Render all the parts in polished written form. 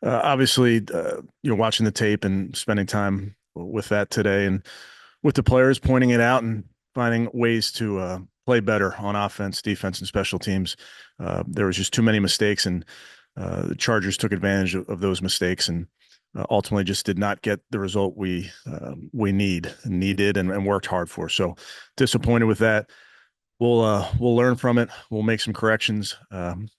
Obviously, watching the tape and spending time with that today, and with the players pointing it out and finding ways to play better on offense, defense, and special teams. There was just too many mistakes, and the Chargers took advantage of those mistakes, and ultimately just did not get the result we needed and worked hard for. So disappointed with that. We'll learn from it. We'll make some corrections. Then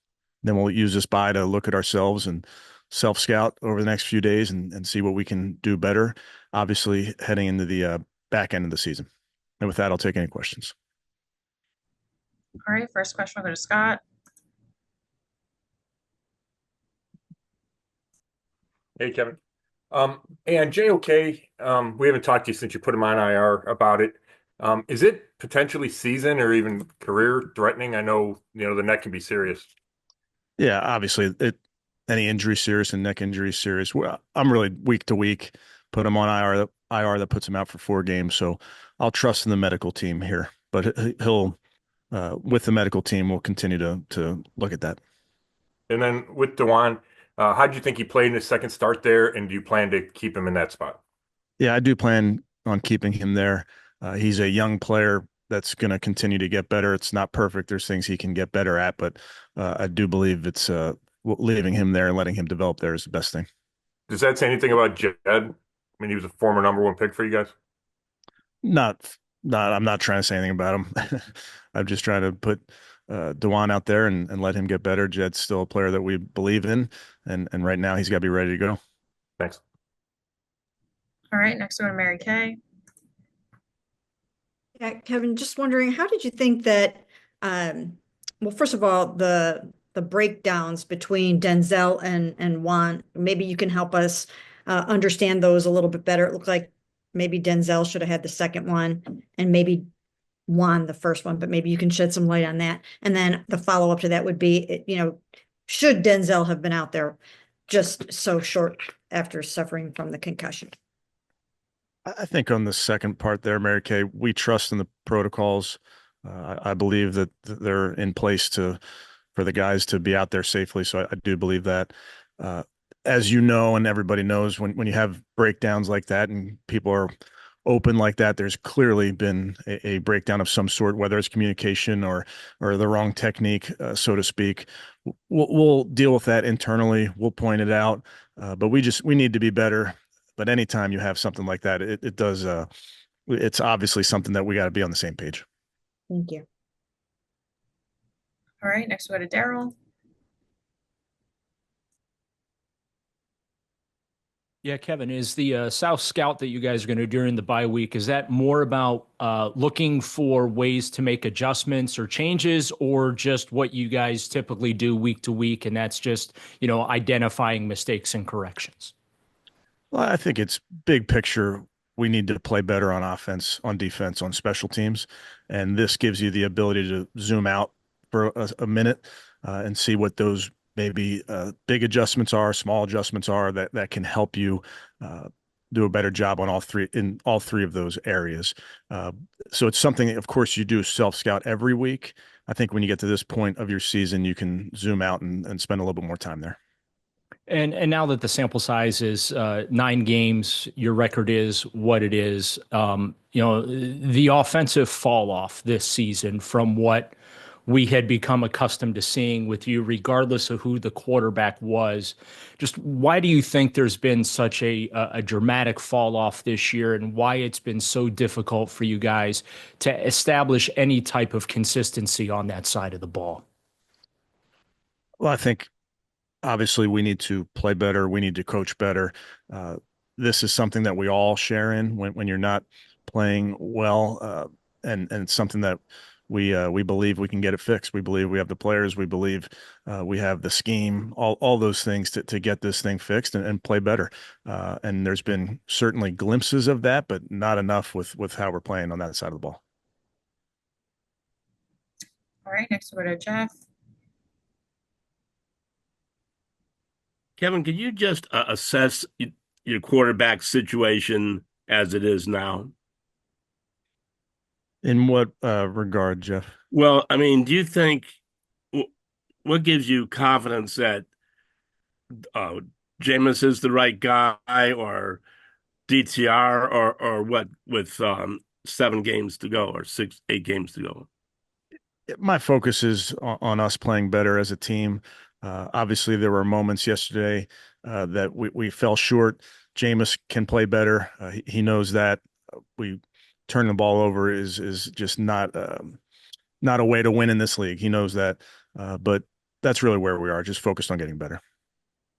we'll use this bye to look at ourselves and self scout over the next few days and see what we can do better. Obviously, heading into the back end of the season. And with that, I'll take any questions. All right, first question will go to Scott. Hey, Kevin. Hey, on JOK, we haven't talked to you since you put him on IR about it. Is it potentially season or even career threatening? I know, the neck can be serious. Yeah, obviously, any injury serious and neck injury serious. Well, I'm really week to week. Put him on IR that puts him out for 4 games. So I'll trust in the medical team here, but he'll with the medical team, we'll continue to look at that. And then with Dewan, how do you think he played in his second start there? And do you plan to keep him in that spot? Yeah, I do plan on keeping him there. He's a young player that's going to continue to get better. It's not perfect. There's things he can get better at, but I do believe it's leaving him there and letting him develop there is the best thing. Does that say anything about Jed? I mean, he was a former number one pick for you guys. Not, I'm not trying to say anything about him. I'm just trying to put Dewan out there and let him get better. Jed's still a player that we believe in, and right now he's got to be ready to go. Thanks. All right, next one, Mary Kay. Yeah, Kevin, just wondering, how did you think that, well, first of all, the breakdowns between Denzel and Juan, maybe you can help us understand those a little bit better. It looked like maybe Denzel should have had the second one and maybe Juan the first one, but maybe you can shed some light on that. And then the follow-up to that would be, should Denzel have been out there just so short after suffering from the concussion? I think on the second part there, Mary Kay, we trust in the protocols. I believe that they're in place for the guys to be out there safely. So I do believe that. Uh, as you know, and everybody knows, when you have breakdowns like that and people are open like that, there's clearly been a breakdown of some sort, whether it's communication or the wrong technique, so to speak. We'll deal with that internally. We'll point it out, but we need to be better. But anytime you have something like that, it does. It's obviously something that we got to be on the same page. Thank you. All right, next we'll go to Daryl. Yeah, Kevin, is the South Scout that you guys are going to do during the bye week, is that more about looking for ways to make adjustments or changes, or just what you guys typically do week to week, and that's just, identifying mistakes and corrections? Well, I think it's big picture. We need to play better on offense, on defense, on special teams, and this gives you the ability to zoom out for a minute and see what those maybe big adjustments are, small adjustments are that can help you do a better job on all three of those areas. Uh, so it's something, of course, you do self scout every week. I think when you get to this point of your season, you can zoom out and spend a little bit more time there. And now that the sample size is 9 games, your record is what it is. The offensive fall off this season from what we had become accustomed to seeing with you, regardless of who the quarterback was. Just why do you think there's been such a dramatic fall off this year, and why it's been so difficult for you guys to establish any type of consistency on that side of the ball? Well, I think obviously we need to play better. We need to coach better. Uh, this is something that we all share in when you're not playing well, and it's something that we believe we can get it fixed. We believe we have the players. We believe we have the scheme. All those things to get this thing fixed and play better. And there's been certainly glimpses of that, but not enough with how we're playing on that side of the ball. All right, next we'll go to Jeff. Kevin, could you just assess your quarterback situation as it is now? In what regard, Jeff? Well, I mean, do you think what gives you confidence that uh, Jameis is the right guy, or DTR, or what with 7 games to go, or 8 games to go? My focus is on us playing better as a team. Obviously, there were moments yesterday that we fell short. Jameis can play better. He knows that. We turn the ball over is just not a way to win in this league. He knows that. But that's really where we are, just focused on getting better.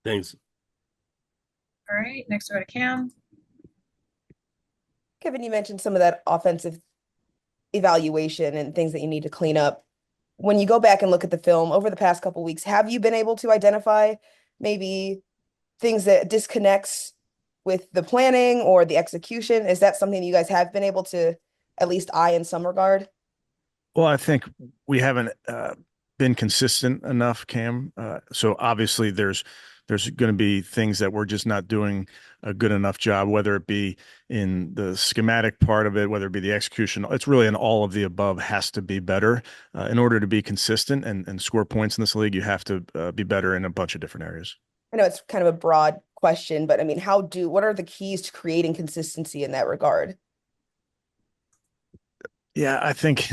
Thanks. All right, next we go to Cam. Kevin, you mentioned some of that offensive evaluation and things that you need to clean up. When you go back and look at the film over the past couple weeks, have you been able to identify maybe things that disconnects with the planning or the execution? Is that something that you guys have been able to at least eye in some regard? Well, I think we haven't been consistent enough, Cam. So obviously there's going to be things that we're just not doing a good enough job, whether it be in the schematic part of it, whether it be the execution. It's really an all of the above has to be better. In order to be consistent and score points in this league, you have to be better in a bunch of different areas. I know it's kind of a broad question, but I mean, what are the keys to creating consistency in that regard? Yeah, I think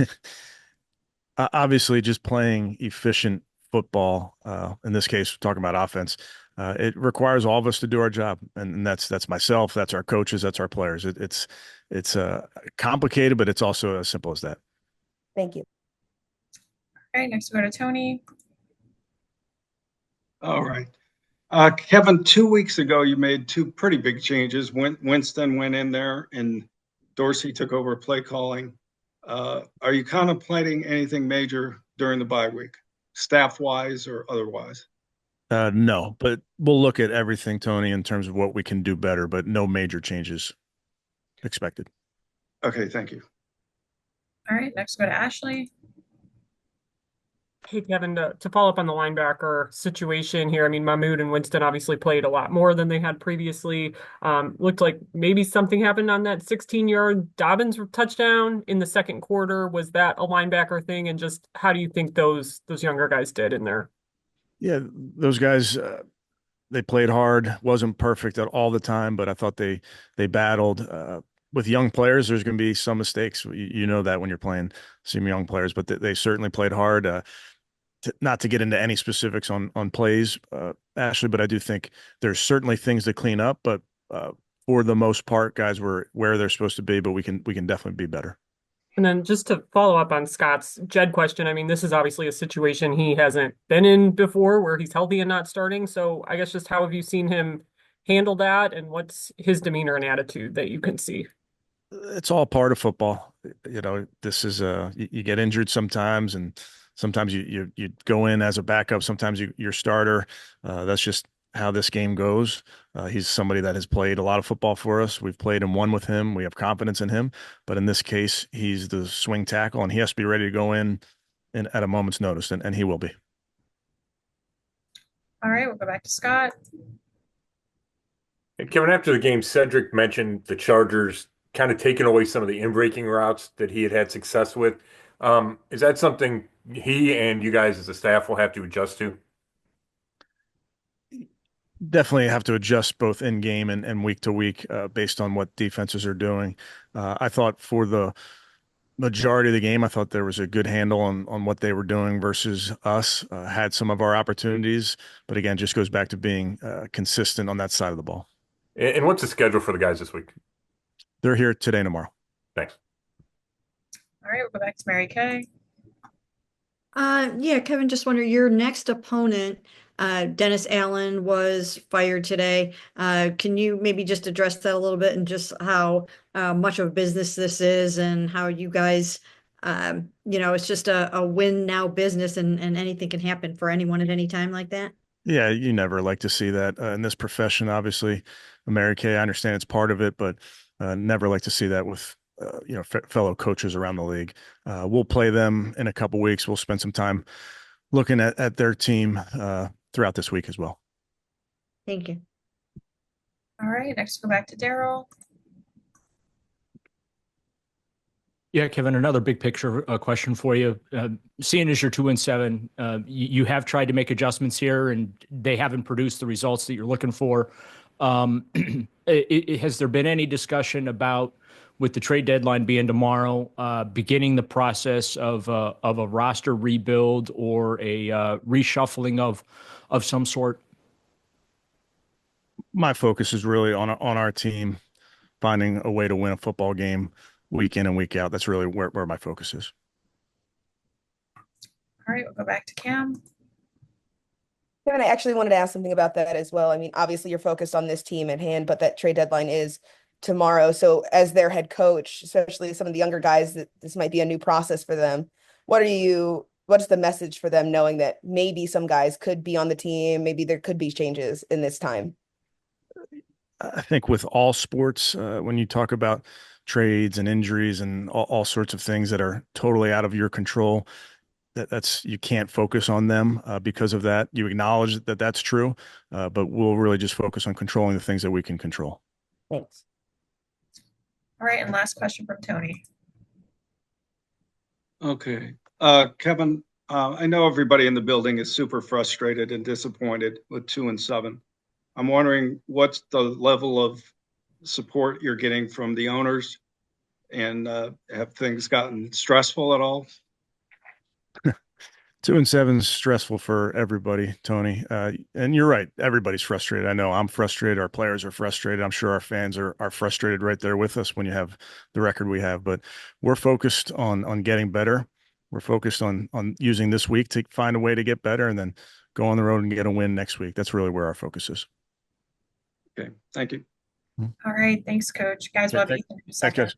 obviously just playing efficient football, in this case, we're talking about offense, it requires all of us to do our job. And that's myself, that's our coaches, that's our players. It's complicated, but it's also as simple as that. Thank you. All right, next we go to Tony. All right. Kevin, 2 weeks ago, you made two pretty big changes. Winston went in there and Dorsey took over play calling. Are you contemplating anything major during the bye week, staff-wise or otherwise? No, but we'll look at everything, Tony, in terms of what we can do better, but no major changes expected. Okay, thank you. All right, next we go to Ashley. Hey, Kevin, to follow up on the linebacker situation here, I mean, Mahmoud and Winston obviously played a lot more than they had previously. Looked like maybe something happened on that 16-yard Dobbins touchdown in the second quarter. Was that a linebacker thing? And just how do you think those younger guys did in there? Yeah, those guys, they played hard. Wasn't perfect at all the time, but I thought they battled. With young players, there's going to be some mistakes. You know that when you're playing some young players, but they certainly played hard. Not to get into any specifics on plays, Ashley, but I do think there's certainly things to clean up. But for the most part, guys were where they're supposed to be. But we can definitely be better. And then just to follow up on Scott's Jed question, I mean, this is obviously a situation he hasn't been in before where he's healthy and not starting. So I guess just how have you seen him handle that, and what's his demeanor and attitude that you can see? It's all part of football. You know, this is you get injured sometimes, and sometimes you go in as a backup. Sometimes you're starter. That's just how this game goes. He's somebody that has played a lot of football for us. We've played and won with him. We have confidence in him. But in this case, he's the swing tackle, and he has to be ready to go in at a moment's notice, and he will be. All right, we'll go back to Scott. Hey, Kevin, after the game, Cedric mentioned the Chargers kind of taking away some of the in-breaking routes that he had success with. Is that something he and you guys as a staff will have to adjust to? Definitely have to adjust both in game and week to week based on what defenses are doing. I thought for the majority of the game, I thought there was a good handle on what they were doing versus us. Had some of our opportunities, but again, just goes back to being consistent on that side of the ball. And what's the schedule for the guys this week? They're here today and tomorrow. Thanks. All right, we'll go back to Mary Kay. Yeah, Kevin, just wonder your next opponent, Dennis Allen was fired today. Can you maybe just address that a little bit and just how much of a business this is and how you guys, it's just a win now business and anything can happen for anyone at any time like that? Yeah, you never like to see that in this profession. Obviously, Mary Kay, I understand it's part of it, but never like to see that with fellow coaches around the league. We'll play them in a couple weeks. We'll spend some time looking at their team throughout this week as well. Thank you. All right, next go back to Daryl. Yeah, Kevin, another big picture question for you. Seeing as you're 2-7, you have tried to make adjustments here, and they haven't produced the results that you're looking for. Has there been any discussion about, with the trade deadline being tomorrow, beginning the process of a roster rebuild or a reshuffling of some sort? My focus is really on our team, finding a way to win a football game week in and week out. That's really where my focus is. All right, we'll go back to Cam. Kevin, I actually wanted to ask something about that as well. I mean, obviously you're focused on this team at hand, but that trade deadline is tomorrow. So as their head coach, especially some of the younger guys, that this might be a new process for them. What's the message for them, knowing that maybe some guys could be on the team, maybe there could be changes in this time? I think with all sports, when you talk about trades and injuries and all sorts of things that are totally out of your control, that's you can't focus on them because of that. You acknowledge that that's true, but we'll really just focus on controlling the things that we can control. Thanks. All right, and last question from Tony. Okay. Kevin, I know everybody in the building is super frustrated and disappointed with 2-7. I'm wondering what's the level of support you're getting from the owners, and have things gotten stressful at all? 2-7 is stressful for everybody, Tony. And you're right. Everybody's frustrated. I know I'm frustrated. Our players are frustrated. I'm sure our fans are frustrated right there with us when you have the record we have. But we're focused on getting better. We're focused on using this week to find a way to get better and then go on the road and get a win next week. That's really where our focus is. Okay. Thank you. All right, thanks, Coach. Guys, we'll have Ethan in a Thanks, second. guys.